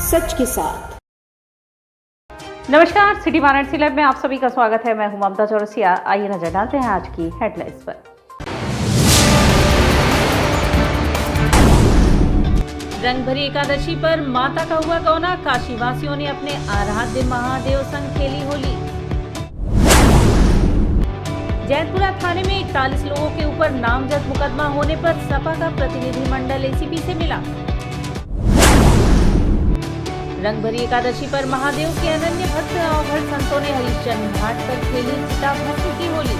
सच के साथ। नमस्कार, सिटी वाराणसी लाइव में आप सभी का स्वागत है। मैं हूं ममता चौरसिया। आइए नजर डालते हैं आज की हेडलाइंस पर। रंगभरी एकादशी पर माता का हुआ गौना, काशीवासियों ने अपने आराध्य महादेव संग खेली होली। जैतपुरा थाने में 41 लोगों के ऊपर नामजद मुकदमा होने पर सपा का प्रतिनिधिमंडल एसीपी से मिला। रंगभरी एकादशी पर महादेव के अनन्य भक्त अवघड़ संतों ने हरिश्चंद्र घाट पर खेली चिता भक्त की होली।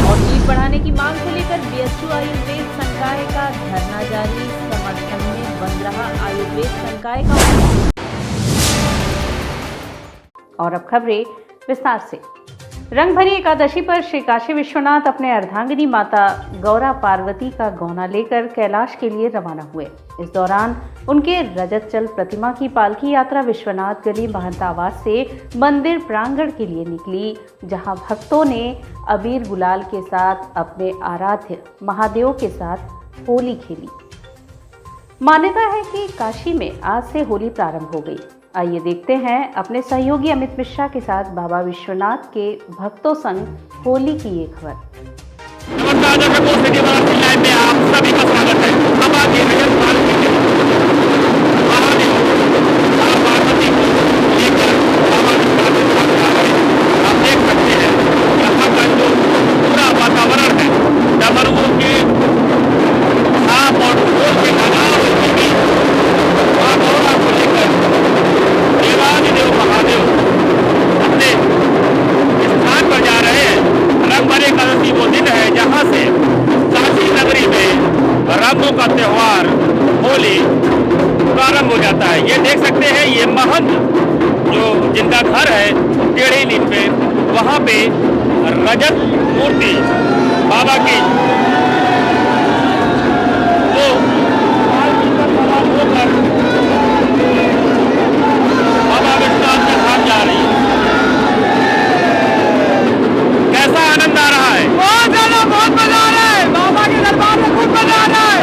और फीस बढ़ाने की मांग को लेकर बीएचयू आयुर्वेद संकाय का धरना जारी, समर्थन में बंद रहा आयुर्वेद संकाय का। और अब खबरें विस्तार से। रंगभरी एकादशी पर श्री काशी विश्वनाथ अपने अर्धांगिनी माता गौरा पार्वती का गौना लेकर कैलाश के लिए रवाना हुए। इस दौरान उनके रजत चल प्रतिमा की पालकी यात्रा विश्वनाथ गली महंत आवास से मंदिर प्रांगण के लिए निकली, जहां भक्तों ने अबीर गुलाल के साथ अपने आराध्य महादेव के साथ होली खेली। मान्यता है कि काशी में आज से होली प्रारंभ हो गई। आइए देखते हैं अपने सहयोगी अमित मिश्रा के साथ बाबा विश्वनाथ के भक्तों संग होली की ये खबर। नमस्कार दर्शकों, सिटी वाराणसी लाइव में आप सभी का स्वागत है। अब आप देख रहे हैं महादेव पार्वती को लेकर बाबा विश्वनाथ के साथ आप देख सकते हैं यहाँ का जो पूरा वातावरण है, डमरुओं के छाप और ढोल के नगाड़ों के बीच मां गौरा को लेकर देवाधिदेव महादेव अपने स्थान पर जा रहे हैं। रंगभरी एकादशी वो दिन है जहां से काशी नगरी में रंगों का त्योहार होली प्रारंभ हो जाता है। ये देख सकते हैं, ये महंत जो जिनका घर है टेढ़ी नींद पे, वहां पे रजत मूर्ति बाबा की वो पालकी पर सवार होकर बाबा विश्वनाथ के धाम जा रही है। कैसा आनंद आ रहा है? बहुत ज्यादा, बहुत मजा आ रहा है। बाबा के दरबार में खूब मजा आ रहा है।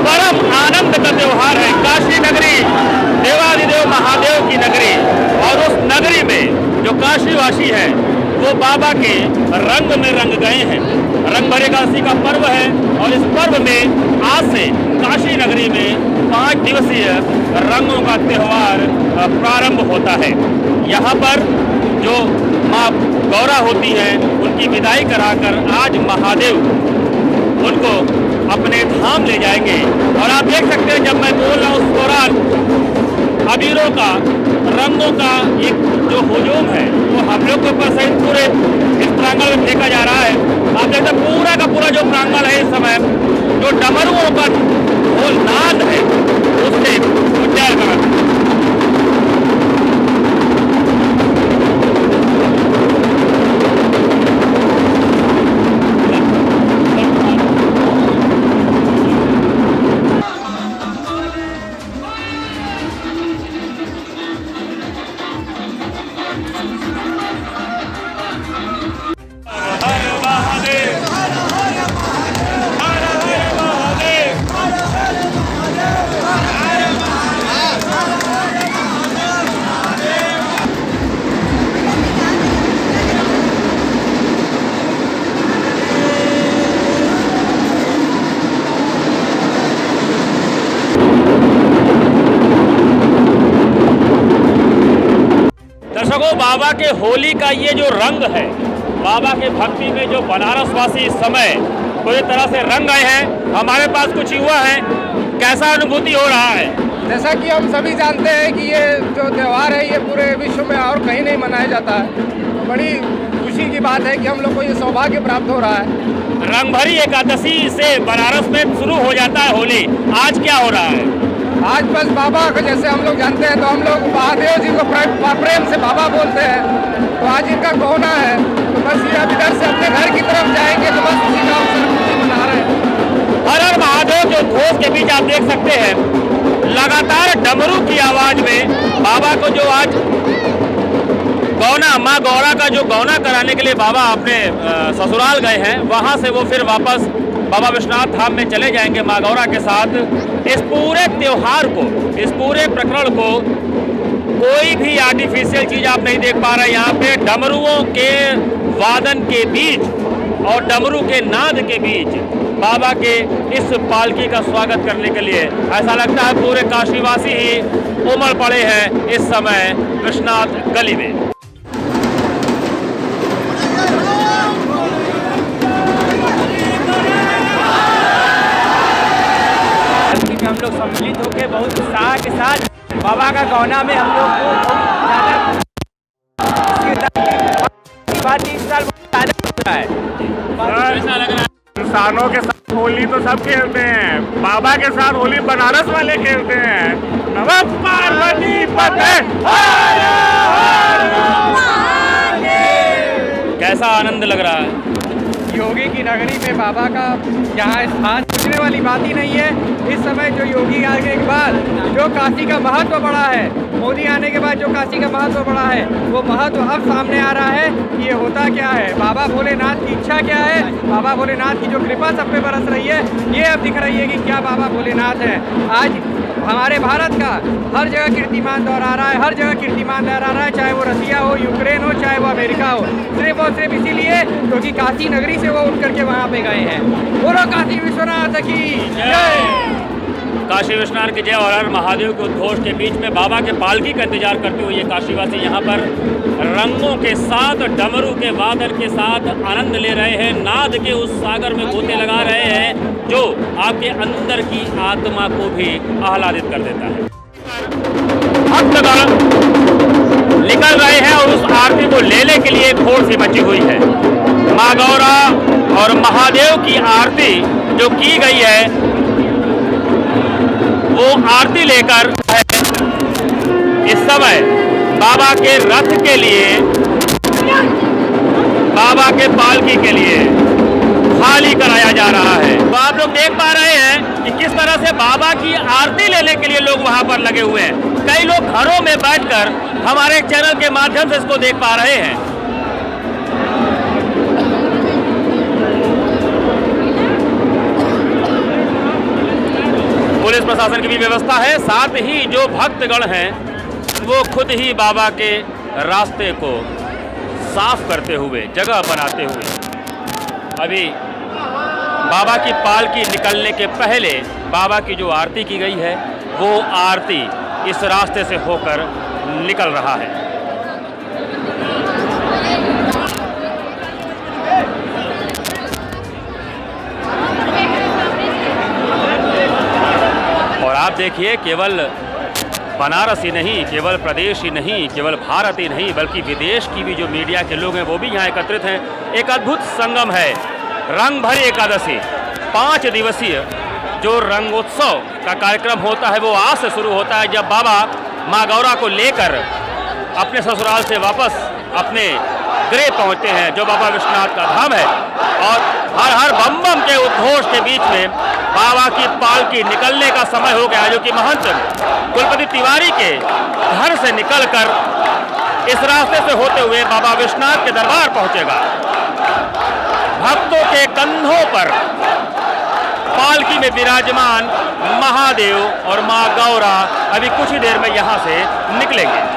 परम आनंद का त्योहार है। काशी नगरी देवाधिदेव महादेव की नगरी, और उस नगरी में जो काशीवासी है वो बाबा के रंग में रंग गए हैं। रंगभरी एकादशी का पर्व है और इस पर्व में आज से काशी नगरी में 5 दिवसीय रंगों का त्योहार प्रारंभ होता है। यहाँ पर जो माँ गौरा होती हैं उनकी विदाई कराकर आज महादेव उनको अपने धाम ले जाएंगे। और आप देख सकते हैं, जब मैं बोल रहा हूँ उस दौरान अबीरों का, रंगों का एक जो हुजूम है वो हम लोग के ऊपर सहित पूरे इस प्रांगण में फेंका जा रहा है। आप देखते हैं पूरा का पूरा जो प्रांगण है इस समय जो डमरुओं का ढोल नाद है उससे उज्जैन कर दर्शकों, बाबा के होली का ये जो रंग है, बाबा के भक्ति में जो बनारसवासी इस समय पूरी तरह से रंग गए हैं। हमारे पास कुछ युवा हैं, कैसा अनुभूति हो रहा है? जैसा कि हम सभी जानते हैं कि ये जो त्यौहार है ये पूरे विश्व में और कहीं नहीं मनाया जाता है, तो बड़ी खुशी की बात है कि हम लोग को ये सौभाग्य प्राप्त हो रहा है। रंगभरी एकादशी से बनारस में शुरू हो जाता है होली, आज क्या हो रहा है? आज बस बाबा को जैसे हम लोग जानते हैं तो हम लोग महादेव जी को प्रेम से बाबा बोलते हैं, तो आज इनका गौना है, तो बस ये अब इधर से अपने घर की तरफ जाएंगे तो बस उसी का अवसर खुशी मना रहे हैं। हर हर महादेव जो घोष के बीच आप देख सकते हैं, लगातार डमरू की आवाज में बाबा को जो आज गौना, माँ गौरा का जो गौना कराने के लिए बाबा अपने ससुराल गए हैं, वहाँ से वो फिर वापस बाबा विश्वनाथ धाम में चले जाएंगे माँ गौरा के साथ। इस पूरे त्योहार को, इस पूरे प्रकरण को कोई भी आर्टिफिशियल चीज आप नहीं देख पा रहे। यहाँ पे डमरुओं के वादन के बीच और डमरू के नाद के बीच बाबा के इस पालकी का स्वागत करने के लिए ऐसा लगता है पूरे काशीवासी ही उमड़ पड़े हैं इस समय विश्वनाथ गली में। हम लोग सम्मिलित होकर बहुत उत्साह के साथ बाबा का गौना में हम लोग को बात इस साल ज़्यादा है। ऐसा लग रहा है इंसानों के साथ होली तो सब खेलते हैं, बाबा के साथ होली बनारस वाले खेलते हैं। नमः पार्वती पते। कैसा आनंद लग रहा है। योगी की नगरी में बाबा का यहाँ स्थान पूछने वाली बात ही नहीं है। इस समय जो योगी आने के बाद जो काशी का महत्व बढ़ा है, मोदी आने के बाद जो काशी का महत्व बढ़ा है, वो महत्व अब सामने आ रहा है कि ये होता क्या है, बाबा भोलेनाथ की इच्छा क्या है, बाबा भोलेनाथ की जो कृपा सब पे बरस रही है, ये अब दिख रही है कि क्या बाबा भोलेनाथ है। आज हमारे भारत का हर जगह कीर्तिमान दोहरा रहा है, हर जगह कीर्तिमान दोहरा रहा है, चाहे वो रसिया हो, यूक्रेन हो, चाहे वो अमेरिका हो, सिर्फ और सिर्फ इसीलिए क्योंकि काशी नगरी से वो उठ करके वहाँ पे गए हैं। बोलो काशी विश्वनाथ की जय। काशी विश्वनाथ की जय और हर महादेव के उद्घोष के बीच में बाबा के पालकी का इंतजार करते हुए ये काशीवासी यहाँ पर रंगों के साथ, डमरू के वादन के साथ आनंद ले रहे हैं, नाद के उस सागर में गोते लगा रहे हैं जो आपके अंदर की आत्मा को भी आह्लादित कर देता है। भक्तगण निकल रहे हैं और उस आरती को लेने के लिए एक होड़ सी मची हुई है। माँ गौरा और महादेव की आरती जो की गई है वो आरती लेकर इस समय बाबा के रथ के लिए, बाबा के पालकी के लिए खाली कराया जा रहा है। तो आप लोग देख पा रहे हैं कि किस तरह से बाबा की आरती लेने के लिए लोग वहां पर लगे हुए हैं। कई लोग घरों में बैठकर हमारे चैनल के माध्यम से इसको देख पा रहे हैं। पुलिस प्रशासन की भी व्यवस्था है, साथ ही जो भक्तगण हैं वो खुद ही बाबा के रास्ते को साफ करते हुए, जगह बनाते हुए। अभी बाबा की पालकी निकलने के पहले बाबा की जो आरती की गई है वो आरती इस रास्ते से होकर निकल रहा है। और आप देखिए केवल बनारस ही नहीं, केवल प्रदेश ही नहीं, केवल भारत ही नहीं, बल्कि विदेश की भी जो मीडिया के लोग हैं वो भी यहाँ एकत्रित हैं। एक अद्भुत संगम है रंग भरी एकादशी। 5 दिवसीय जो रंगोत्सव का कार्यक्रम होता है वो आज से शुरू होता है, जब बाबा माँ गौरा को लेकर अपने ससुराल से वापस अपने गृह पहुँचते हैं जो बाबा विश्वनाथ का धाम है। और हर हर बम बम के उद्घोष के बीच में बाबा की पालकी निकलने का समय हो गया, जो कि महंत कुलपति तिवारी के घर से निकलकर इस रास्ते से होते हुए बाबा विश्वनाथ के दरबार पहुंचेगा। भक्तों के कंधों पर पालकी में विराजमान महादेव और माँ गौरा अभी कुछ ही देर में यहाँ से निकलेंगे।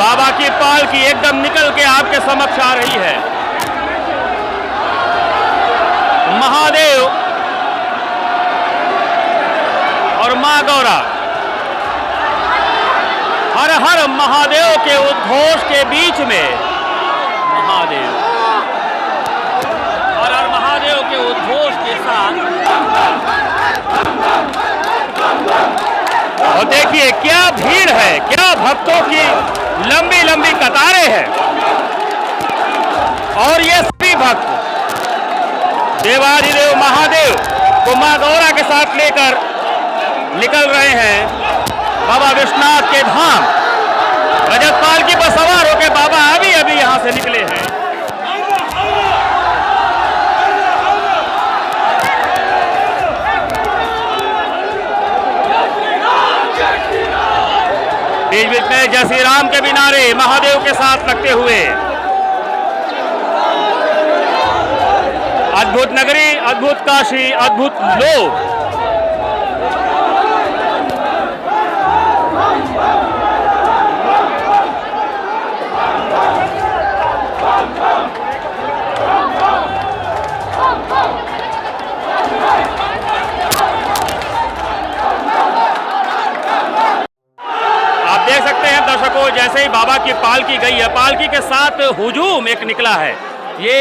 बाबा की पालकी एकदम निकल के आपके समक्ष आ रही है। महादेव और मां गौरा हर हर महादेव के उद्घोष के बीच में महादेव हर हर महादेव के उद्घोष के साथ, और देखिए क्या भीड़ है, क्या भक्तों की लंबी लंबी कतारें हैं। और ये सभी भक्त देवाधिदेव महादेव को मां गौरा के साथ लेकर निकल रहे हैं बाबा विश्वनाथ के धाम। रजत पालकी पर सवार होकर बाबा अभी अभी यहां से निकले हैं। बीच बीच में जय श्री राम के भी नारे महादेव के साथ लगते हुए अद्भुत नगरी, अद्भुत काशी, अद्भुत लोक। आप देख सकते हैं दर्शकों, जैसे ही बाबा की पालकी गई है, पालकी के साथ हुजूम एक निकला है। ये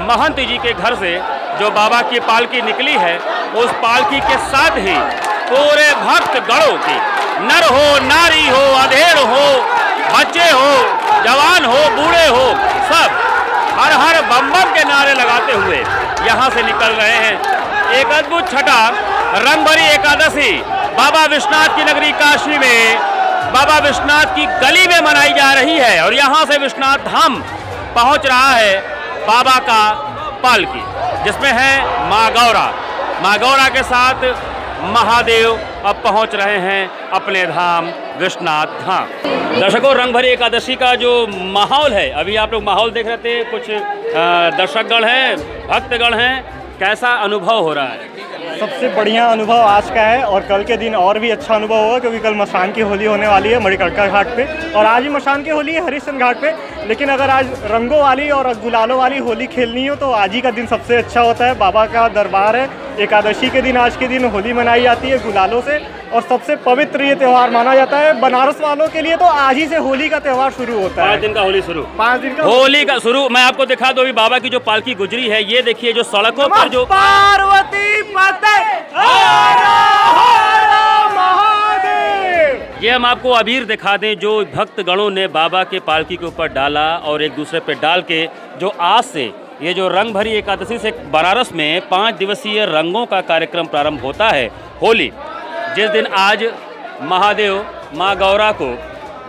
महंत जी के घर से जो बाबा की पालकी निकली है, उस पालकी के साथ ही पूरे भक्त गणों की, नर हो, नारी हो, अधेड़ हो, बच्चे हो, जवान हो, बूढ़े हो, सब हर हर बम बम के नारे लगाते हुए यहाँ से निकल रहे हैं। एक अद्भुत छठा रंगभरी एकादशी बाबा विश्वनाथ की नगरी काशी में, बाबा विश्वनाथ की गली में मनाई जा रही है। और यहाँ से विश्वनाथ धाम पहुँच रहा है बाबा का पालकी, जिसमें है माँ गौरा। माँ गौरा के साथ महादेव अब पहुंच रहे हैं अपने धाम विश्वनाथ धाम। दर्शकों, रंगभरी एकादशी का जो माहौल है, अभी आप लोग माहौल देख रहे थे, कुछ दर्शकगण हैं, भक्तगण हैं, कैसा अनुभव हो रहा है? सबसे बढ़िया अनुभव आज का है और कल के दिन और भी अच्छा अनुभव होगा, क्योंकि कल मसान की होली होने वाली है मणिकर्णिका घाट पे, और आज ही मसान की होली है हरिश्चंद्र घाट पे। लेकिन अगर आज रंगों वाली और गुलालों वाली होली खेलनी हो तो आज ही का दिन सबसे अच्छा होता है। बाबा का दरबार है, एकादशी के दिन आज के दिन होली मनाई जाती है गुलालों से, और सबसे पवित्र ये त्यौहार माना जाता है। बनारस वालों के लिए तो आज ही से होली का त्यौहार शुरू होता है। 5 दिन का होली शुरू, 5 दिन का होली का शुरू। मैं आपको दिखा दूं, अभी बाबा की जो पालकी गुजरी है, ये देखिए जो सड़कों पर जो पार्वती माता, ये हम आपको अबीर दिखा दें जो भक्त गणों ने बाबा के पालकी के ऊपर डाला, और एक दूसरे पे डाल के जो आज से ये जो रंग भरी एकादशी से बनारस में 5 दिवसीय रंगों का कार्यक्रम प्रारंभ होता है, होली, जिस दिन आज महादेव माँ गौरा को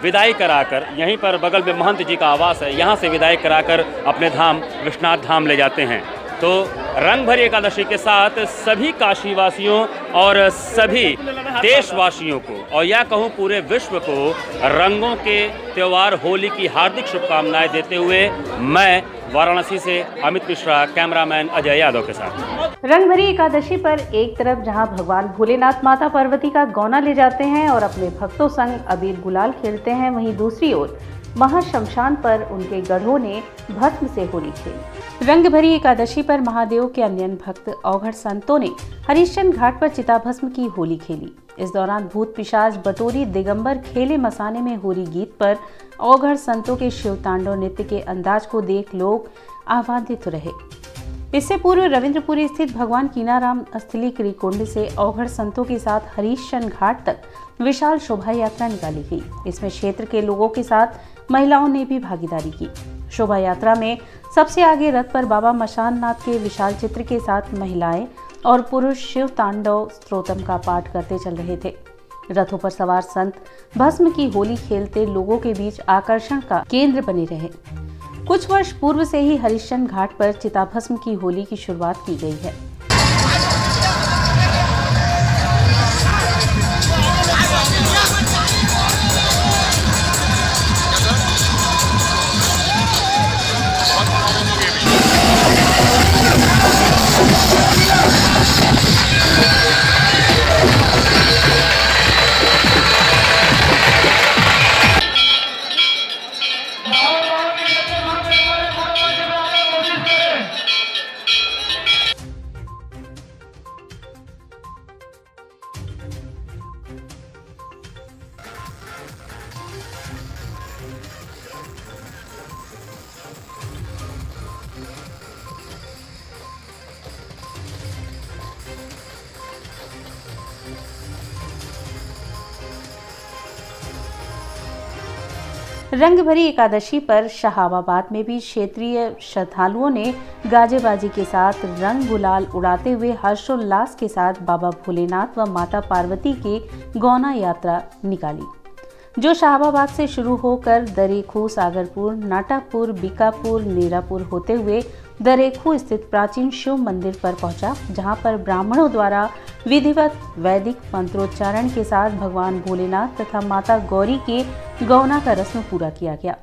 विदाई कराकर, यहीं पर बगल में महंत जी का आवास है, यहाँ से विदाई कराकर अपने धाम विश्वनाथ धाम ले जाते हैं। तो रंग भरी एकादशी के साथ सभी काशीवासियों और सभी देशवासियों को, और या कहूँ पूरे विश्व को, रंगों के त्यौहार होली की हार्दिक शुभकामनाएं देते हुए मैं वाराणसी से अमित मिश्रा, कैमरामैन अजय यादव के साथ। रंगभरी एकादशी पर एक तरफ जहां भगवान भोलेनाथ माता पार्वती का गौना ले जाते हैं और अपने भक्तों संग अबीर गुलाल खेलते हैं, वहीं दूसरी ओर महाशमशान पर उनके गढ़ों ने भस्म से होली खेली। रंगभरी एकादशी पर महादेव के अन्य भक्त औघड़ संतों ने हरिश्चंद्र घाट पर चिताभस्म की होली खेली। इस दौरान भूत पिशाच बटोरी दिगंबर खेले मसाने में होली गीत पर औघड़ संतों के शिव तांडव नृत्य के अंदाज को देख लोग आह्लादित रहे। इससे पूर्व रविंद्रपुरी स्थित भगवान कीनाराम स्थली क्रिकुंड से औघड़ संतों के साथ हरिश्चंद्र घाट तक विशाल शोभा यात्रा निकाली गई। इसमें क्षेत्र के लोगों के साथ महिलाओं ने भी भागीदारी की। शोभा यात्रा में सबसे आगे रथ पर बाबा मशाननाथ के विशाल चित्र के साथ महिलाएं और पुरुष शिव तांडव स्तोत्रम का पाठ करते चल रहे थे। रथों पर सवार संत भस्म की होली खेलते लोगों के बीच आकर्षण का केंद्र बने रहे। कुछ वर्ष पूर्व से ही हरिश्चंद्र घाट पर चिताभस्म की होली की शुरुआत की गई है। रंगभरी एकादशी पर शहाबाबाद में भी क्षेत्रीय श्रद्धालुओं ने गाजे बाजी के साथ रंग गुलाल उड़ाते हुए हर्षोल्लास के साथ बाबा भोलेनाथ व माता पार्वती की गौना यात्रा निकाली, जो शहाबाबाद से शुरू होकर दरेखू, सागरपुर, नाटापुर, बीकापुर, नीरापुर होते हुए दरेखू स्थित प्राचीन शिव मंदिर पर पहुंचा, जहां पर ब्राह्मणों द्वारा विधिवत वैदिक मंत्रोच्चारण के साथ भगवान भोलेनाथ तथा माता गौरी के गौना का रस्म पूरा किया गया।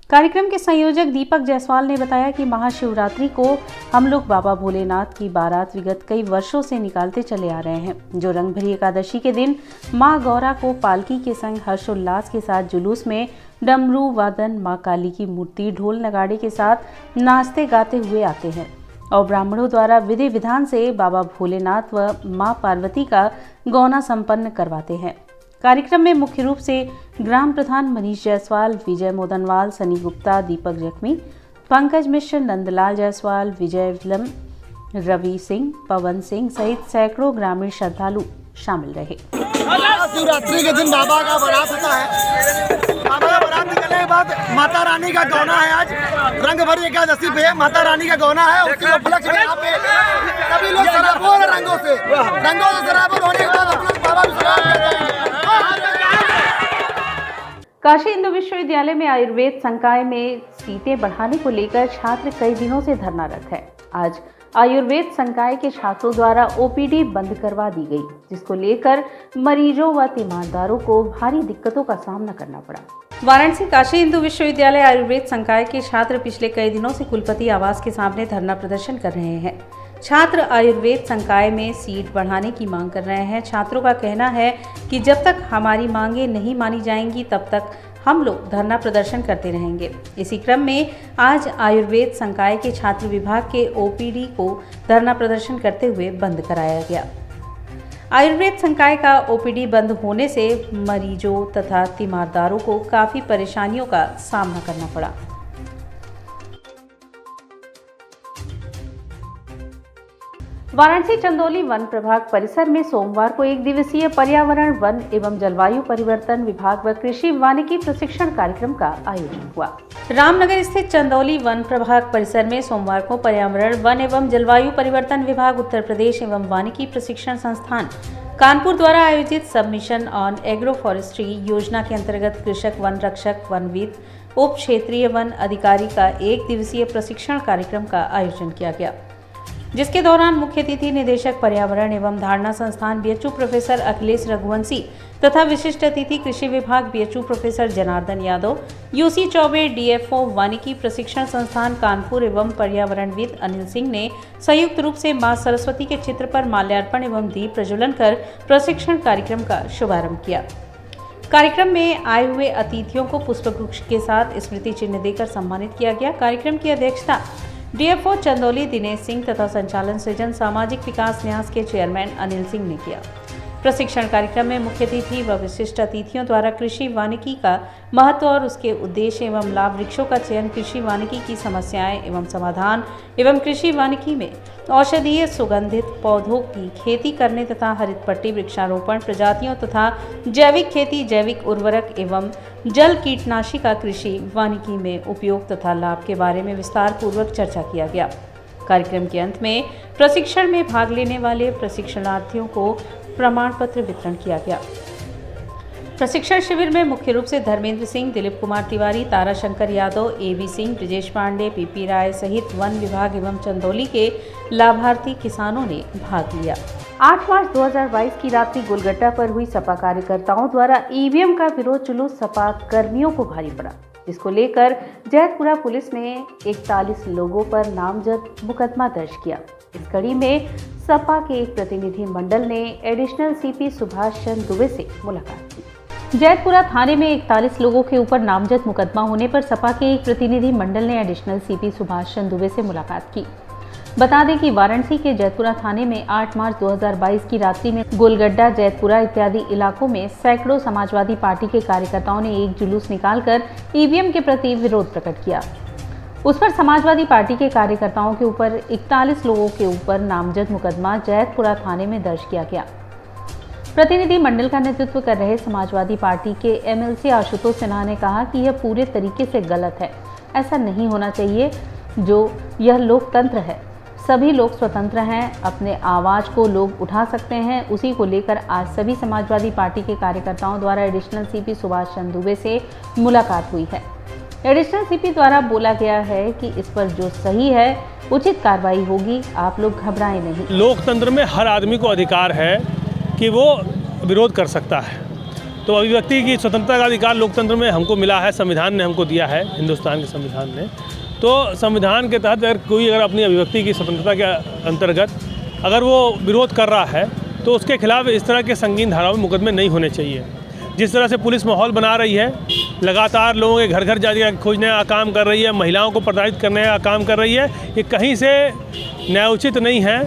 कार्यक्रम के संयोजक दीपक जायसवाल ने बताया कि महाशिवरात्रि को हम लोग बाबा भोलेनाथ की बारात विगत कई वर्षों से निकालते चले आ रहे हैं, जो रंगभरी एकादशी के दिन मां गौरा को पालकी के संग हर्षोल्लास के साथ जुलूस में डमरू वादन, मां काली की मूर्ति ढोल नगाड़े के साथ नाचते गाते हुए आते हैं और ब्राह्मणों द्वारा विधि विधान से बाबा भोलेनाथ व मां पार्वती का गौना संपन्न करवाते हैं। कार्यक्रम में मुख्य रूप से ग्राम प्रधान मनीष जायसवाल, विजय मोदनवाल, सनी गुप्ता, दीपक जख्मी, पंकज मिश्र, नंदलाल जायसवाल, विजय विलम, रवि सिंह, पवन सिंह सहित सैकड़ों ग्रामीण श्रद्धालु शामिल रहे। शिवरात्रि के दिन बाबा का बारात होता है। बाबा का बारात निकलने के बाद माता रानी का गौना है। आज रंगभरी एकादशी पे माता रानी का गौना है। उसके उपलक्ष्य में यहाँ पे सभी लोग सराबोर रंगों से सराबोर होने के बाद बाबा विश्राम कर रहे हैं। काशी हिंदू विश्वविद्यालय में आयुर्वेद संकाय में सीटें बढ़ाने को लेकर छात्र कई दिनों से धरनारत है। आज आयुर्वेद संकाय के छात्रों द्वारा ओपीडी बंद करवा दी गई, जिसको लेकर मरीजों व तीमारदारों को भारी दिक्कतों का सामना करना पड़ा। वाराणसी काशी हिंदू विश्वविद्यालय आयुर्वेद संकाय के छात्र पिछले कई दिनों से कुलपति आवास के सामने धरना प्रदर्शन कर रहे हैं। छात्र आयुर्वेद संकाय में सीट बढ़ाने की मांग कर रहे हैं। छात्रों का कहना है कि जब तक हमारी मांगें नहीं मानी जाएंगी तब तक हम लोग धरना प्रदर्शन करते रहेंगे। इसी क्रम में आज आयुर्वेद संकाय के छात्र विभाग के ओपीडी को धरना प्रदर्शन करते हुए बंद कराया गया। आयुर्वेद संकाय का ओपीडी बंद होने से मरीजों तथा तीमारदारों को काफी परेशानियों का सामना करना पड़ा। वाराणसी चंदौली वन प्रभाग परिसर में सोमवार को एक दिवसीय पर्यावरण, वन एवं जलवायु परिवर्तन विभाग व कृषि वानिकी प्रशिक्षण कार्यक्रम का आयोजन हुआ। रामनगर स्थित चंदौली वन प्रभाग परिसर में सोमवार को पर्यावरण, वन एवं जलवायु परिवर्तन विभाग, उत्तर प्रदेश एवं वानिकी प्रशिक्षण संस्थान कानपुर द्वारा आयोजित सबमिशन ऑन एग्रो फॉरेस्ट्री योजना के अंतर्गत कृषक, वन रक्षक, वनविद, उप क्षेत्रीय वन अधिकारी का एक दिवसीय प्रशिक्षण कार्यक्रम का आयोजन किया गया, जिसके दौरान मुख्य अतिथि निदेशक पर्यावरण एवं धारणा संस्थान बीएचयू प्रोफेसर अखिलेश रघुवंशी तथा विशिष्ट अतिथि कृषि विभाग BHU professor Janardan Yadav, UC Choubey DFO वानिकी प्रशिक्षण संस्थान कानपुर एवं पर्यावरणविद अनिल सिंह ने संयुक्त रूप से मां सरस्वती के चित्र पर माल्यार्पण एवं दीप प्रज्वलन कर प्रशिक्षण कार्यक्रम का शुभारंभ किया। कार्यक्रम में आए हुए अतिथियों को पुष्पगुच्छ के साथ स्मृति चिन्ह देकर सम्मानित किया गया। कार्यक्रम की अध्यक्षता डीएफओ चंदौली दिनेश सिंह तथा संचालन सृजन सामाजिक विकास न्यास के चेयरमैन अनिल सिंह ने किया। प्रशिक्षण कार्यक्रम में मुख्य अतिथि व विशिष्ट अतिथियों द्वारा कृषि वानिकी का महत्व और उसके उद्देश्य एवं लाभ, वृक्षों का चयन, कृषि वानिकी की समस्याएं एवं समाधान एवं कृषि वानिकी में औषधीय सुगंधित पौधों की खेती करने तथा हरित पट्टी, वृक्षारोपण, प्रजातियों तथा जैविक खेती, जैविक उर्वरक एवं जल कीटनाशी का कृषि वानिकी में उपयोग तथा लाभ के बारे में विस्तार पूर्वक चर्चा किया गया। कार्यक्रम के अंत में प्रशिक्षण में भाग लेने वाले प्रशिक्षणार्थियों को प्रमाण पत्र वितरण किया गया। प्रशिक्षण शिविर में मुख्य रूप से धर्मेंद्र सिंह, दिलीप कुमार तिवारी, ताराशंकर यादव, एबी सिंह, ब्रिजेश पांडे, पीपी राय सहित वन विभाग एवं चंदौली के लाभार्थी किसानों ने भाग लिया। 8 मार्च 2022 की रात्रि गोलगट्टा पर हुई सपा कार्यकर्ताओं द्वारा ईवीएम का विरोध जुलूस सपा कर्मियों को भारी पड़ा, जिसको लेकर जैतपुरा पुलिस ने 41 लोगों पर नामजद मुकदमा दर्ज किया। इस कड़ी में सपा के एक प्रतिनिधि मंडल ने एडिशनल सीपी सुभाष चंद्र दुबे से मुलाकात की। जैतपुरा थाने में 41 लोगों के ऊपर नामजद मुकदमा होने पर सपा के एक प्रतिनिधि मंडल ने एडिशनल सीपी सुभाष चंद्र दुबे से मुलाकात की। बता दें कि वाराणसी के जैतपुरा थाने में 8 मार्च 2022 की रात्रि में गोलगड्डा, जैतपुरा इत्यादि इलाकों में सैकड़ों समाजवादी पार्टी के कार्यकर्ताओं ने एक जुलूस निकालकर ईवीएम के प्रति विरोध प्रकट किया। उस पर समाजवादी पार्टी के कार्यकर्ताओं के ऊपर 41 लोगों के ऊपर नामजद मुकदमा जैतपुरा थाने में दर्ज किया गया। प्रतिनिधि मंडल का नेतृत्व कर रहे समाजवादी पार्टी के एमएलसी आशुतोष सिन्हा ने कहा कि यह पूरे तरीके से गलत है। ऐसा नहीं होना चाहिए। जो यह लोकतंत्र है, सभी लोग स्वतंत्र हैं, अपने आवाज़ को लोग उठा सकते हैं। उसी को लेकर आज सभी समाजवादी पार्टी के कार्यकर्ताओं द्वारा एडिशनल सीपी सुभाष चंद्र दुबे से मुलाकात हुई है। एडिशनल सीपी द्वारा बोला गया है कि इस पर जो सही है उचित कार्रवाई होगी, आप लोग घबराएं नहीं। लोकतंत्र में हर आदमी को अधिकार है कि वो विरोध कर सकता है। तो अभिव्यक्ति की स्वतंत्रता का अधिकार लोकतंत्र में हमको मिला है, संविधान ने हमको दिया है, हिंदुस्तान के संविधान ने। तो संविधान के तहत अगर अपनी अभिव्यक्ति की स्वतंत्रता के अंतर्गत अगर वो विरोध कर रहा है तो उसके खिलाफ इस तरह के संगीन धाराओं में मुकदमे नहीं होने चाहिए। जिस तरह से पुलिस माहौल बना रही है, लगातार लोगों के घर घर जाकर खोजने का काम कर रही है, महिलाओं को प्रताड़ित करने का काम कर रही है, ये कहीं से न्यायोचित नहीं है।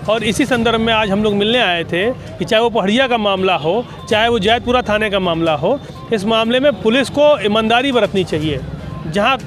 और इसी संदर्भ में आज हम लोग मिलने आए थे कि चाहे वो पहड़िया का मामला हो, चाहे वो जैतपुरा थाने का मामला हो, इस मामले में पुलिस को ईमानदारी बरतनी चाहिए। जहाँ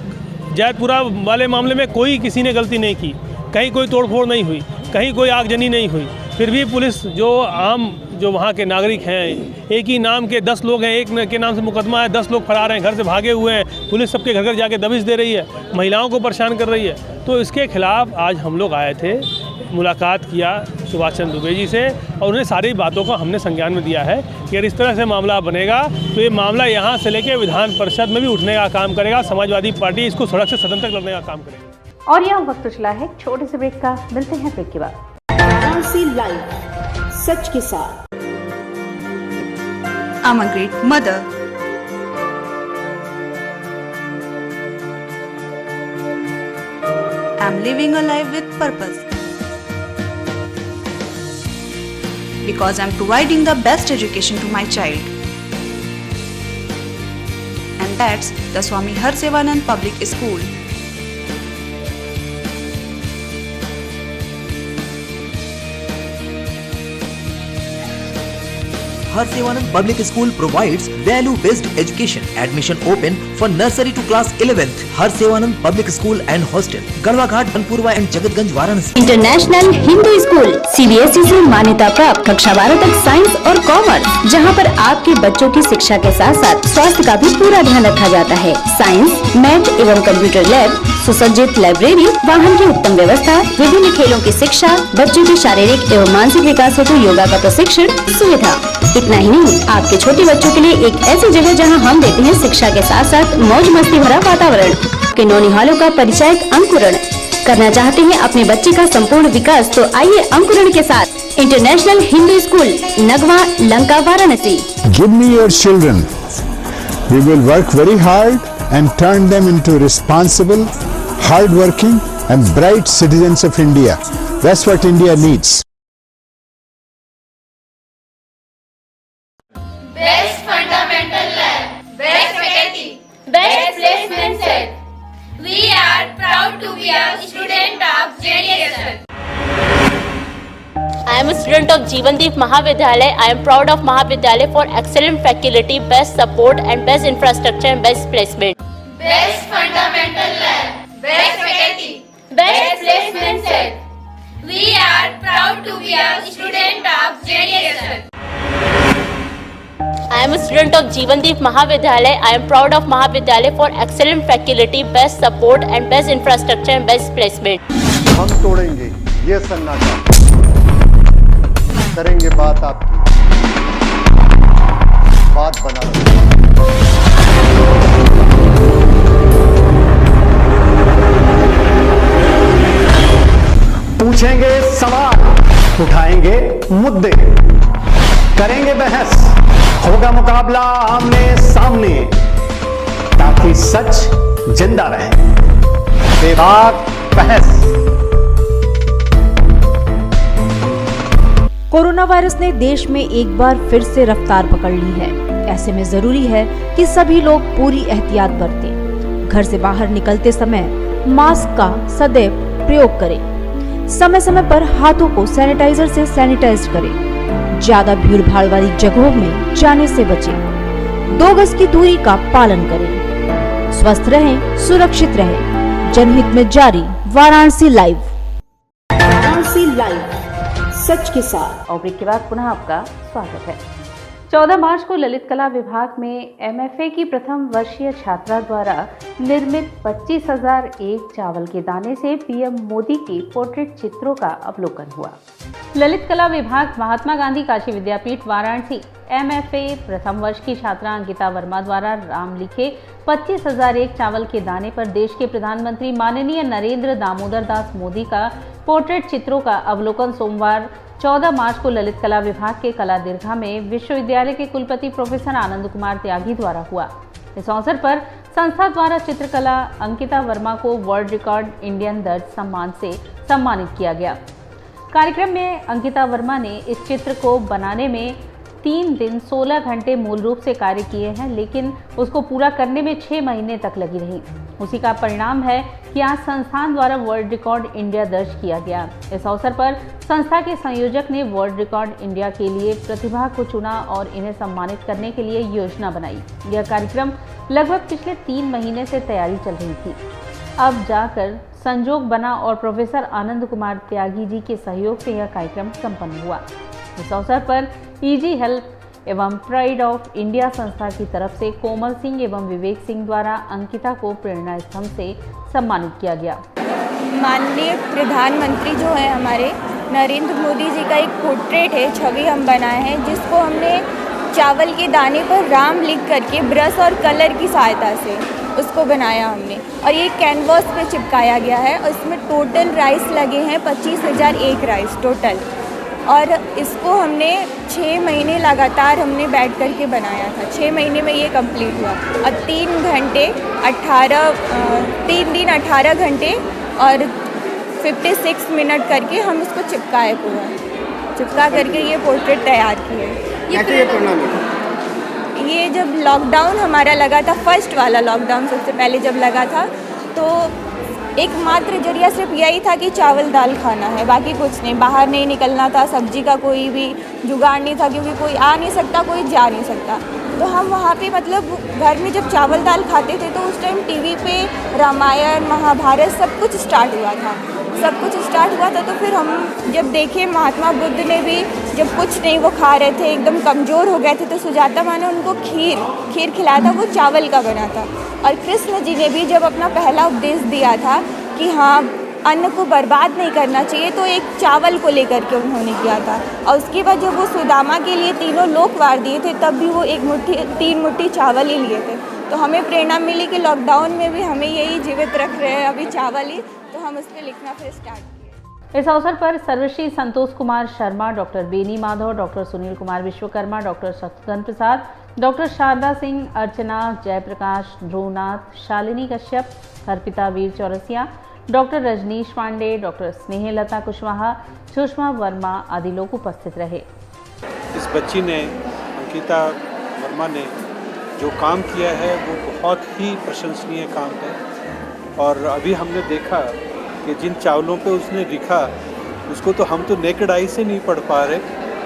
जैतपुरा वाले मामले में कोई किसी ने गलती नहीं की, कहीं कोई तोड़फोड़ नहीं हुई, कहीं कोई आगजनी नहीं हुई, फिर भी पुलिस जो वहाँ के नागरिक हैं, एक ही नाम के 10 लोग हैं, एक के नाम से मुकदमा है, 10 लोग फरार हैं, घर से भागे हुए हैं, पुलिस सबके घर घर जाके दबिश दे रही है, महिलाओं को परेशान कर रही है। तो इसके खिलाफ आज हम लोग आए थे, मुलाकात किया सुभाष चंद्र दुबे जी से, और उन्हें सारी बातों को हमने संज्ञान में दिया है कि अगर इस तरह से मामला बनेगा तो ये मामला यहाँ से लेकर विधान परिषद में भी उठने का काम करेगा। समाजवादी पार्टी इसको सड़क से सदन तक लड़ने का काम करेगी। और यह वक्त चला है छोटे से ब्रेक का। मिलते हैं ब्रेक के बाद। वाराणसी लाइव, सच के साथ। I'm a great mother. I'm living a life with purpose. Because I'm providing the best education to my child. And that's the Swami Harsevanand Public School. Harsevanand Public School provides value-based education. Admission open for nursery to class 11th. Harsevanand Public School and Hostel, Garwaghat, Dhanpurwa and Jagatganj, Varanasi. International Hindu school CBSE से मान्यता प्राप्त कक्षा 12 तक science और commerce, जहां पर आपके बच्चों की शिक्षा के साथ साथ स्वास्थ्य का भी पूरा ध्यान रखा जाता है। साइंस, मैथ एवं कंप्यूटर लैब, सुसज्जित लाइब्रेरी, वाहन की उत्तम व्यवस्था, विभिन्न खेलों की शिक्षा, बच्चों के शारीरिक एवं मानसिक विकास हेतु योगा का प्रशिक्षण सुविधा। इतना ही नहीं, आपके छोटे बच्चों के लिए एक ऐसी जगह जहां हम देते हैं शिक्षा के साथ साथ मौज मस्ती भरा वातावरण। के नौनिहालों का परिचय अंकुरण करना चाहते हैं अपने बच्चे का संपूर्ण विकास, तो आइए अंकुरण के साथ international Hindu school, Nagwa, Lanka, Varanasi. Give me your children. We will work very hard and turn them into responsible, hard-working and bright citizens of India. That's what India needs. Best fundamental lab, best faculty, best placement set. We are proud to be a student of JDSL. I am a student of Jeevandeep Mahavidyalaya. I am proud of Mahavidyalaya for excellent faculty, best support and best infrastructure and best placement. Best fundamental lab, best faculty, best placement set. We are proud to be a student of JDSL. I am a student of Jeevandeep Mahavidyalaya. I am proud of Mahavidyalaya for excellent faculty, best support and best infrastructure and best placement. हम तोड़ेंगे ये सन्नाटा, करेंगे बात आपकी, बात बना पूछेंगे सवाल, उठाएंगे मुद्दे, करेंगे बहस, होगा मुकाबला आमने सामने, ताकि सच जिंदा रहे। बेबाक बहस। कोरोना वायरस ने देश में एक बार फिर से रफ्तार पकड़ ली है। ऐसे में जरूरी है कि सभी लोग पूरी एहतियात बरतें। घर से बाहर निकलते समय मास्क का सदैव प्रयोग करें। समय समय पर हाथों को सैनिटाइजर से सैनिटाइज करें। ज्यादा भीड़ भाड़ वाली जगहों में जाने से बचें। 2 गज की दूरी का पालन करें। स्वस्थ रहें, सुरक्षित रहें। जनहित में जारी वाराणसी लाइव। वाराणसी लाइव, सच के साथ। और ब्रेक के बाद पुनः आपका स्वागत है। 14 मार्च को ललित कला विभाग में MFA की प्रथम वर्षीय छात्रा द्वारा निर्मित 25,001 चावल के दाने से PM मोदी के पोर्ट्रेट चित्रों का अवलोकन हुआ। ललित कला विभाग महात्मा गांधी काशी विद्यापीठ वाराणसी MFA प्रथम वर्ष की छात्रा अंकिता वर्मा द्वारा राम लिखे 25,001 चावल के दाने पर देश के प्रधानमंत्री माननीय नरेंद्र दामोदर दास मोदी का पोर्ट्रेट चित्रों का अवलोकन सोमवार 14 मार्च को ललित कला विभाग के कला दीर्घा में विश्वविद्यालय के कुलपति प्रोफेसर आनंद कुमार त्यागी द्वारा हुआ। इस अवसर पर संस्था द्वारा चित्रकला अंकिता वर्मा को वर्ल्ड रिकॉर्ड इंडियन दर्ज सम्मान से सम्मानित किया गया। कार्यक्रम में अंकिता वर्मा ने इस चित्र को बनाने में 3 दिन 16 घंटे मूल रूप से कार्य किए हैं, लेकिन उसको पूरा करने में 6 महीने तक लगी रही। उसी का परिणाम है कि आज संस्थान द्वारा वर्ल्ड रिकॉर्ड इंडिया दर्ज किया गया। इस अवसर पर संस्था के संयोजक ने वर्ल्ड रिकॉर्ड इंडिया के लिए प्रतिभा को चुना और इन्हें सम्मानित करने के लिए योजना बनाई। यह कार्यक्रम लगभग पिछले 3 महीने से तैयारी चल रही थी, अब जाकर संजोग बना और प्रोफेसर आनंद कुमार त्यागी जी के सहयोग से यह कार्यक्रम संपन्न हुआ। इस अवसर पर ईजी हेल्प एवं प्राइड ऑफ इंडिया संस्था की तरफ से कोमल सिंह एवं विवेक सिंह द्वारा अंकिता को प्रेरणा स्तंभ से सम्मानित किया गया। माननीय प्रधानमंत्री जो है हमारे नरेंद्र मोदी जी का एक पोर्ट्रेट है, छवि हम बनाए हैं, जिसको हमने चावल के दाने पर राम लिख करके ब्रश और कलर की सहायता से उसको बनाया हमने, और ये कैनवास पे चिपकाया गया है। और इसमें टोटल राइस लगे हैं 25,001 राइस टोटल, और इसको हमने 6 महीने लगातार हमने बैठ कर के बनाया था। 6 महीने में ये कंप्लीट हुआ और 3 दिन 18 घंटे और 56 मिनट करके हम इसको चिपकाए चिपका करके ये पोर्ट्रेट तैयार किए। ये जब लॉकडाउन हमारा लगा था, फर्स्ट वाला लॉकडाउन सबसे पहले जब लगा था, तो एकमात्र जरिया सिर्फ यही था कि चावल दाल खाना है, बाकी कुछ नहीं, बाहर नहीं निकलना था, सब्जी का कोई भी जुगाड़ नहीं था, क्योंकि कोई आ नहीं सकता, कोई जा नहीं सकता। तो हम वहाँ पे मतलब घर में जब चावल दाल खाते थे तो उस टाइम टीवी पे रामायण महाभारत सब कुछ स्टार्ट हुआ था। तो फिर हम जब देखे महात्मा बुद्ध ने भी जब कुछ नहीं वो खा रहे थे, एकदम कमज़ोर हो गए थे, तो सुजाता माँ ने उनको खीर खिलाया था, वो चावल का बना था। और कृष्ण जी ने भी जब अपना पहला उपदेश दिया था कि हाँ अन्न को बर्बाद नहीं करना चाहिए, तो एक चावल को लेकर के उन्होंने किया था। और उसके बाद जब वो सुदामा के लिए 3 लोक वार दिए थे, तब भी वो 3 मुट्ठी चावल ही लिए थे। तो हमें प्रेरणा मिली कि लॉकडाउन में भी हमें यही जीवित रख रहे हैं अभी चावल ही, तो हम उस पर लिखना फिर स्टार्ट किए। इस अवसर पर Sarvashri Santosh Kumar Sharma, doctor Beni Madhav, doctor Sunil Kumar Vishwakarma, doctor Shatrughan Prasad, doctor Sharda Singh, Archana, Jayprakash, Dhruvnath, Shalini Kashyap, Arpita Veer Chaurasia, doctor Rajnish Pandey, doctor Snehlata Kushwaha, Sushma Verma आदि लोग उपस्थित रहे। इस बच्ची ने, अंकिता वर्मा ने जो काम किया है वो बहुत ही प्रशंसनीय काम है। और अभी हमने देखा कि जिन चावलों पे उसने लिखा, उसको तो हम तो नेकेड आई से नहीं पढ़ पा रहे,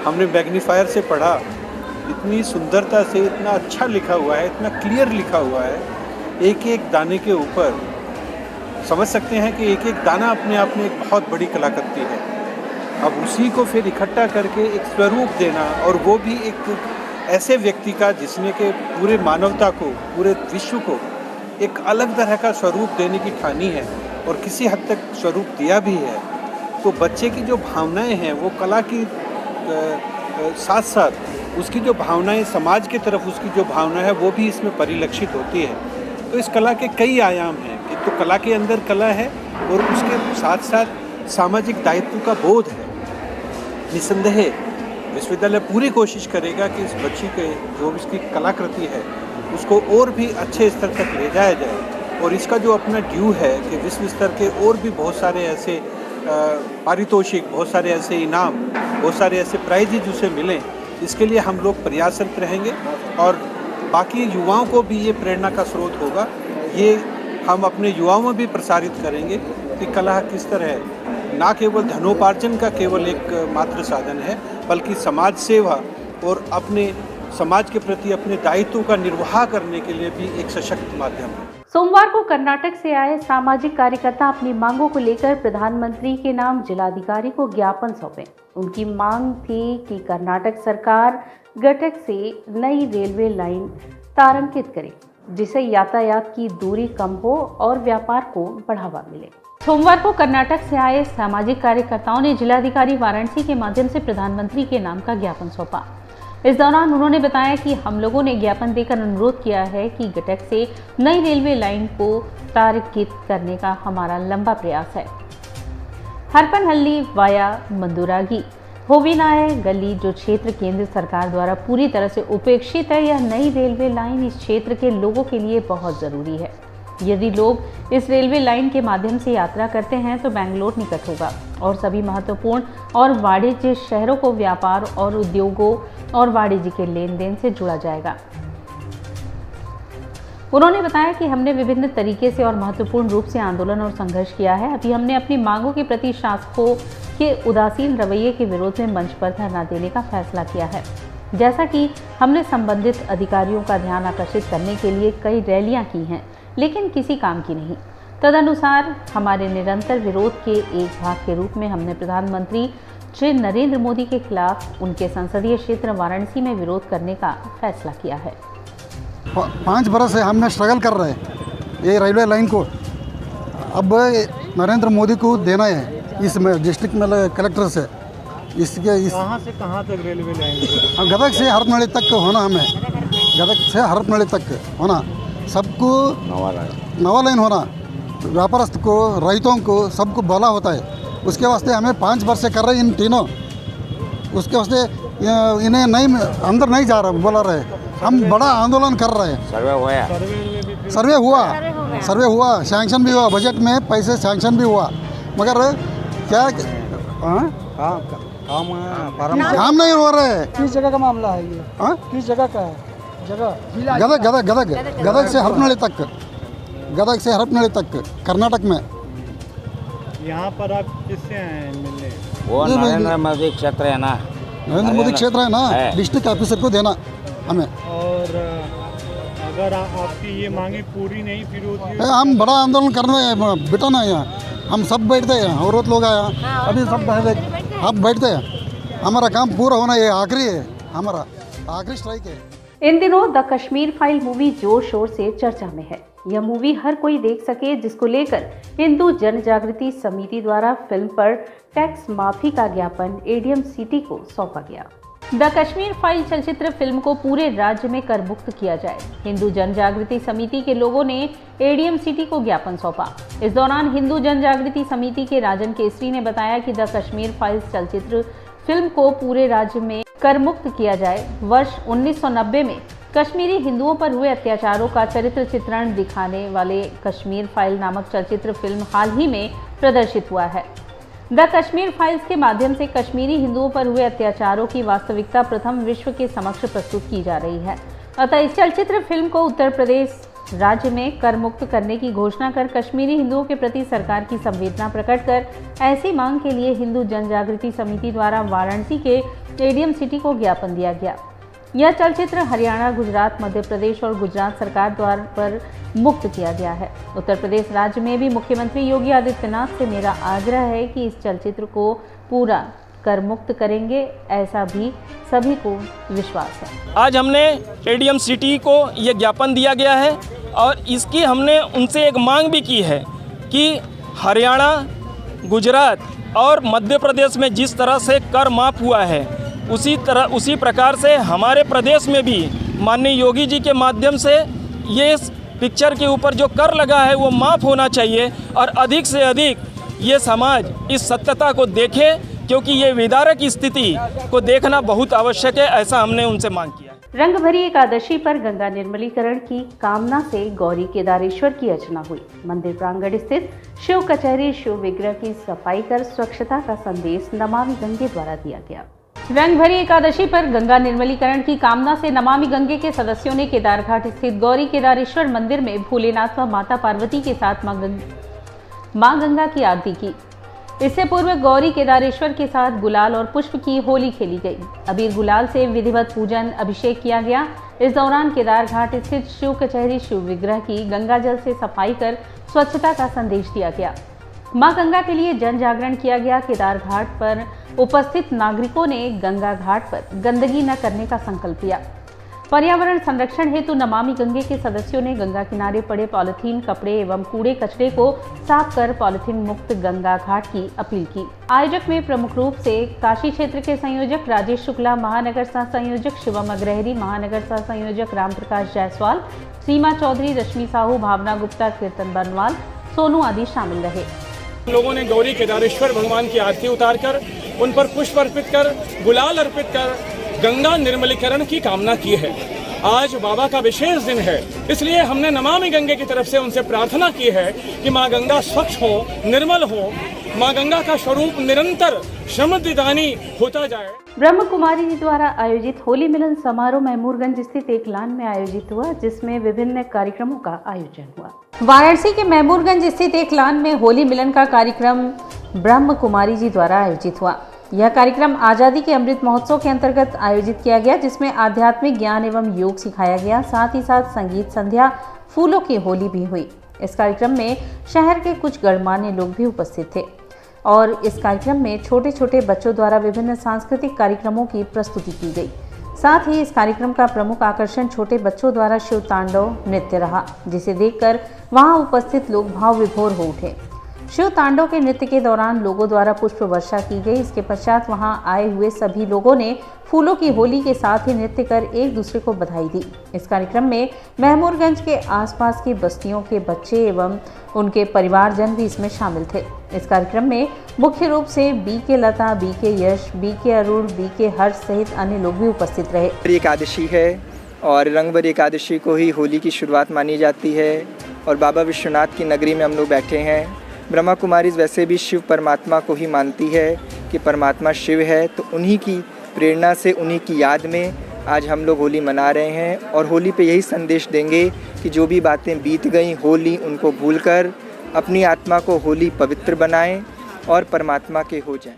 हमने मैग्नीफायर से पढ़ा। इतनी सुंदरता से इतना अच्छा लिखा हुआ है, इतना क्लियर लिखा हुआ है, एक एक दाने के ऊपर समझ सकते हैं कि एक एक दाना अपने आप में एक बहुत बड़ी कलाकृति है। अब उसी को फिर इकट्ठा करके एक स्वरूप देना, और वो भी एक ऐसे व्यक्ति का जिसने के पूरे मानवता को, पूरे विश्व को एक अलग तरह का स्वरूप देने की ठानी है और किसी हद तक स्वरूप दिया भी है। तो बच्चे की जो भावनाएं हैं वो कला की साथ साथ उसकी जो भावनाएं समाज की तरफ उसकी जो भावना है वो भी इसमें परिलक्षित होती है। तो इस कला के कई आयाम हैं। एक तो कला के अंदर कला है और उसके साथ साथ सामाजिक दायित्व का बोध है। निसंदेह विश्वविद्यालय पूरी कोशिश करेगा कि इस बच्ची के जो इसकी कलाकृति है उसको और भी अच्छे स्तर तक ले जाया जाए, और इसका जो अपना ड्यू है कि विश्व स्तर के और भी बहुत सारे ऐसे पारितोषिक, बहुत सारे ऐसे इनाम, बहुत सारे ऐसे प्राइजेज उसे मिलें, इसके लिए हम लोग प्रयासरत रहेंगे। और बाकी युवाओं को भी ये प्रेरणा का स्रोत होगा। ये हम अपने युवाओं में भी प्रसारित करेंगे कि कला किस तरह ना केवल धनोपार्जन का केवल एक मात्र साधन है, बल्कि समाज सेवा और अपने समाज के प्रति अपने दायित्व का निर्वाह करने के लिए भी एक सशक्त माध्यम है। सोमवार को कर्नाटक से आए सामाजिक कार्यकर्ता अपनी मांगों को लेकर प्रधानमंत्री के नाम जिलाधिकारी को ज्ञापन सौंपे। उनकी मांग थी कि कर्नाटक सरकार गटक से नई रेलवे लाइन तारांकित करे, जिससे यातायात की दूरी कम हो और व्यापार को बढ़ावा मिले। सोमवार को कर्नाटक से आए सामाजिक कार्यकर्ताओं ने जिलाधिकारी वाराणसी के माध्यम से प्रधानमंत्री के नाम का ज्ञापन सौंपा। इस दौरान उन्होंने बताया कि हम लोगों ने ज्ञापन देकर अनुरोध किया है कि गटक से नई रेलवे लाइन को तारांकित करने का हमारा लंबा प्रयास है। हरपनहल्ली वाया मंदुरागी होविनाय गली जो क्षेत्र केंद्र सरकार द्वारा पूरी तरह से उपेक्षित है, यह नई रेलवे लाइन इस क्षेत्र के लोगों के लिए बहुत ज़रूरी है। यदि लोग इस रेलवे लाइन के माध्यम से यात्रा करते हैं तो बेंगलोर निकट होगा और सभी महत्वपूर्ण और वाणिज्य शहरों को व्यापार और उद्योगों और वाणिज्य के लेन देन से जुड़ा जाएगा। उन्होंने बताया कि हमने विभिन्न तरीके से और महत्वपूर्ण रूप से आंदोलन और संघर्ष किया है। अभी हमने अपनी मांगों के प्रति शासकों के उदासीन रवैये के विरोध में मंच पर धरना देने का फैसला किया है। जैसा कि हमने संबंधित अधिकारियों का ध्यान आकर्षित करने के लिए कई रैलियां की हैं, लेकिन किसी काम की नहीं। तदनुसार हमारे निरंतर विरोध के एक भाग के रूप में हमने प्रधानमंत्री श्री नरेंद्र मोदी के खिलाफ उनके संसदीय क्षेत्र वाराणसी में विरोध करने का फैसला किया है। 5 बरस से हमने स्ट्रगल कर रहे हैं ये रेलवे लाइन को। अब नरेंद्र मोदी को देना है इस डिस्ट्रिक्ट में कलेक्टर से। कहाँ से कहाँ तक रेलवे लाइन? गदग से हरपनहल्ली तक होना, हमें गदग से हरपनहल्ली तक होना, सबको नवा लाइन होना, व्यापारस्थ को, रईतों को, सबको बोला होता है। उसके वास्ते हमें 5 वर्ष से कर रहे इन तीनों। उसके वास्ते इन्हें नहीं अंदर नहीं जा रहा बोला रहे। हम बड़ा आंदोलन कर रहे हैं। सर्वे हुआ, सैंक्शन भी हुआ, बजट में पैसे सैंक्शन भी हुआ, मगर क्या काम नहीं हो रहा है। किस जगह का मामला है ये? किस जगह का है? गदग से हरपनहल्ली तक, गदग से हरपनहल्ली तक कर्नाटक में। यहाँ पर आप किससे आए हैं मिलने? वो नरेंद्र मोदी क्षेत्र है ना, नरेंद्र मोदी क्षेत्र है ना, डिस्ट्रिक्ट ऑफिसर को देना हमें। और अगर आपकी ये मांगे पूरी नहीं फिर होती है, हम बड़ा आंदोलन करने बेटा ना यहाँ हम सब बैठते हैं, औरत लोग आया अभी सब अब बैठते हैं। हमारा काम पूरा होना ये आखिरी है, हमारा आखिरी स्ट्राइक है। इन दिनों द कश्मीर फाइल मूवी जोर शोर से चर्चा में है। यह मूवी हर कोई देख सके, जिसको लेकर हिंदू जन जागृति समिति द्वारा फिल्म पर टैक्स माफी का ज्ञापन एडीएम सिटी को सौंपा गया। द कश्मीर फाइल चलचित्र फिल्म को पूरे राज्य में कर मुक्त किया जाए। हिंदू जन जागृति समिति के लोगों ने एडीएम सिटी को ज्ञापन सौंपा। इस दौरान हिंदू जन जागृति समिति के राजन केसरी ने बताया कि द कश्मीर फाइल्स चलचित्र फिल्म को पूरे राज्य में कर मुक्त किया जाए। वर्ष 1990 में कश्मीरी हिंदुओं पर हुए अत्याचारों का चरित्र चित्रण दिखाने वाले कश्मीर फाइल नामक चलचित्र फिल्म हाल ही में प्रदर्शित हुआ है। द कश्मीर फाइल्स के माध्यम से कश्मीरी हिंदुओं पर हुए अत्याचारों की वास्तविकता प्रथम विश्व के समक्ष प्रस्तुत की जा रही है। अतः इस चलचित्र फिल्म को उत्तर प्रदेश राज्य में कर मुक्त करने की घोषणा कर कश्मीरी हिंदुओं के प्रति सरकार की संवेदना प्रकट कर ऐसी मांग के लिए हिंदू जन जागृति समिति द्वारा वाराणसी के एडीएम सिटी को ज्ञापन दिया गया। यह चलचित्र हरियाणा, गुजरात, मध्य प्रदेश और गुजरात सरकार द्वारा पर मुक्त किया गया है। उत्तर प्रदेश राज्य में भी मुख्यमंत्री योगी आदित्यनाथ से मेरा आग्रह है कि इस चलचित्र को पूरा कर मुक्त करेंगे, ऐसा भी सभी को विश्वास है। आज हमने एडीएम सिटी को ये ज्ञापन दिया गया है और इसकी हमने उनसे एक मांग भी की है कि हरियाणा, गुजरात और मध्य प्रदेश में जिस तरह से कर माफ़ हुआ है उसी प्रकार से हमारे प्रदेश में भी माननीय योगी जी के माध्यम से ये पिक्चर के ऊपर जो कर लगा है वो माफ़ होना चाहिए और अधिक से अधिक ये समाज इस सत्यता को देखे, क्योंकि ये विदारक स्थिति को देखना बहुत आवश्यक है, ऐसा हमने उनसे मांग किया। रंग भरी एकादशी पर गंगा निर्मलीकरण की कामना से गौरी केदारेश्वर की अर्चना हुई। मंदिर प्रांगण स्थित शिव कचहरी शिव विग्रह की सफाई कर स्वच्छता का संदेश नमामि गंगे द्वारा दिया गया। रंग भरी एकादशी पर गंगा निर्मलीकरण की कामना से नमामि गंगे के सदस्यों ने केदारघाट स्थित गौरी केदारेश्वर मंदिर में भोलेनाथ व माता पार्वती के साथ मां गंगा की आरती की। इससे पूर्व गौरी केदारेश्वर के साथ गुलाल और पुष्प की होली खेली गई। अबीर गुलाल से विधिवत पूजन अभिषेक किया गया। इस दौरान केदारघाट स्थित शिव कचहरी शिव विग्रह की गंगा जल से सफाई कर स्वच्छता का संदेश दिया गया। मां गंगा के लिए जन जागरण किया गया। केदार घाट पर उपस्थित नागरिकों ने गंगा घाट पर गंदगी न करने का संकल्प लिया। पर्यावरण संरक्षण हेतु नमामि गंगे के सदस्यों ने गंगा किनारे पड़े पॉलिथीन, कपड़े एवं कूड़े कचरे को साफ कर पॉलिथीन मुक्त गंगा घाट की अपील की। आयोजक में प्रमुख रूप से काशी क्षेत्र के संयोजक राजेश शुक्ला, महानगर सह संयोजक शिवम अग्रहरी, महानगर सह संयोजक रामप्रकाश जायसवाल, सीमा चौधरी, रश्मि साहू, भावना गुप्ता, कीर्तन बनवाल, सोनू आदि शामिल रहे। लोगों ने गौरी केदारेश्वर भगवान की आरती उतारकर उन पर पुष्प अर्पित कर, गुलाल अर्पित कर गंगा निर्मलीकरण की कामना की है। आज बाबा का विशेष दिन है, इसलिए हमने नमामि गंगे की तरफ से उनसे प्रार्थना की है कि माँ गंगा स्वच्छ हो, निर्मल हो, माँ गंगा का स्वरूप निरंतर समृद्धिदानी होता जाए। ब्रह्म कुमारी जी द्वारा आयोजित होली मिलन समारोह महमूरगंज स्थित एक लान में आयोजित हुआ, जिसमें विभिन्न कार्यक्रमों का आयोजन हुआ। वाराणसी के महमूरगंज स्थित एक लान में होली मिलन का कार्यक्रम ब्रह्म कुमारी जी द्वारा आयोजित हुआ। यह कार्यक्रम आज़ादी के अमृत महोत्सव के अंतर्गत आयोजित किया गया, जिसमें आध्यात्मिक ज्ञान एवं योग सिखाया गया। साथ ही साथ संगीत संध्या, फूलों की होली भी हुई। इस कार्यक्रम में शहर के कुछ गणमान्य लोग भी उपस्थित थे और इस कार्यक्रम में छोटे छोटे बच्चों द्वारा विभिन्न सांस्कृतिक कार्यक्रमों की प्रस्तुति की गई। साथ ही इस कार्यक्रम का प्रमुख आकर्षण छोटे बच्चों द्वारा शिव तांडव नृत्य रहा, जिसे देखकर वहां उपस्थित लोग भाव विभोर हो उठे। शिव तांडव के नृत्य के दौरान लोगों द्वारा पुष्प वर्षा की गई। इसके पश्चात वहां आए हुए सभी लोगों ने फूलों की होली के साथ ही नृत्य कर एक दूसरे को बधाई दी। इस कार्यक्रम में महमूरगंज के आसपास की बस्तियों के बच्चे एवं उनके परिवारजन भी इसमें शामिल थे। इस कार्यक्रम में मुख्य रूप से बीके लता, बीके यश, बीके अरुण, बीके हर्ष सहित अन्य लोग भी उपस्थित रहे। एकादशी है और रंगभरी एकादशी को ही होली की शुरुआत मानी जाती है और बाबा विश्वनाथ की नगरी में हम लोग बैठे हैं। ब्रह्मा कुमारी वैसे भी शिव परमात्मा को ही मानती है कि परमात्मा शिव है, तो उन्हीं की प्रेरणा से, उन्हीं की याद में आज हम लोग होली मना रहे हैं और होली पे यही संदेश देंगे कि जो भी बातें बीत गई होली उनको भूलकर अपनी आत्मा को होली पवित्र बनाएं और परमात्मा के हो जाएं।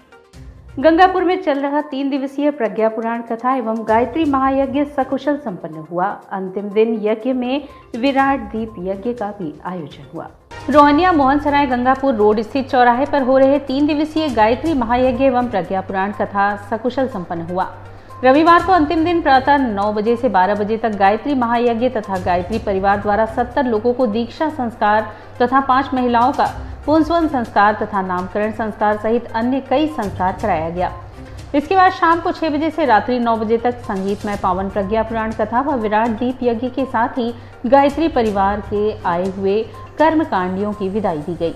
गंगापुर में चल रहा 3 दिवसीय प्रज्ञा पुराण कथा एवं गायत्री महायज्ञ सकुशल संपन्न हुआ। अंतिम दिन यज्ञ में विराट दीप यज्ञ का भी आयोजन हुआ। रोहनिया मोहनसराय गंगापुर रोड स्थित चौराहे पर हो रहे 3 दिवसीय गायत्री महायज्ञ एवं प्रज्ञा पुराण कथा सकुशल संपन्न हुआ। रविवार को अंतिम दिन प्रातः 9 बजे से 12 बजे तक गायत्री महायज्ञ तथा गायत्री परिवार द्वारा 70 लोगों को दीक्षा संस्कार तथा 5 महिलाओं का पुंसवन संस्कार तथा नामकरण संस्कार सहित अन्य कई संस्कार कराया गया। इसके बाद शाम को 6 बजे से रात्रि 9 बजे तक संगीतमय पावन प्रज्ञा पुराण कथा व विराट दीप यज्ञ के साथ ही गायत्री परिवार के आए हुए कर्मकांडियों की विदाई दी गई।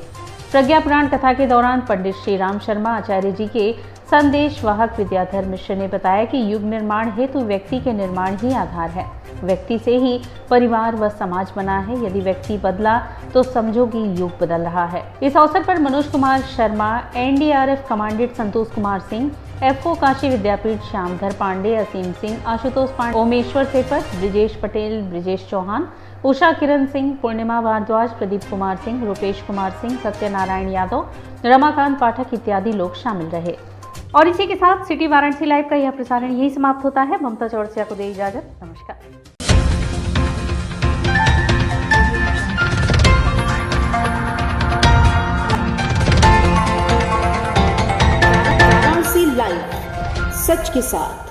प्रज्ञा पुराण कथा के दौरान पंडित श्री राम शर्मा आचार्य जी के संदेश वाहक विद्याधर मिश्र ने बताया कि युग निर्माण हेतु व्यक्ति के निर्माण ही आधार है। व्यक्ति से ही परिवार व समाज बना है। यदि व्यक्ति बदला तो समझो कि युग बदल रहा है। इस अवसर पर Manoj Kumar Sharma, NDRF commandant Santosh Kumar Singh, FO Kashi विद्यापीठ श्यामधर पांडे, असीम सिंह, आशुतोष पांडे, ओमेश्वर सेपट, ब्रिजेश पटेल, ब्रिजेश चौहान, उषा किरण सिंह, पूर्णिमा भारद्वाज, प्रदीप कुमार सिंह, रूपेश कुमार सिंह, सत्यनारायण यादव, रमाकांत पाठक इत्यादि लोग शामिल रहे। और इसी के साथ सिटी वाराणसी लाइव का यह प्रसारण यही समाप्त होता है। ममता चौरसिया को दे इजाजत। नमस्कार। लाइव सच के साथ।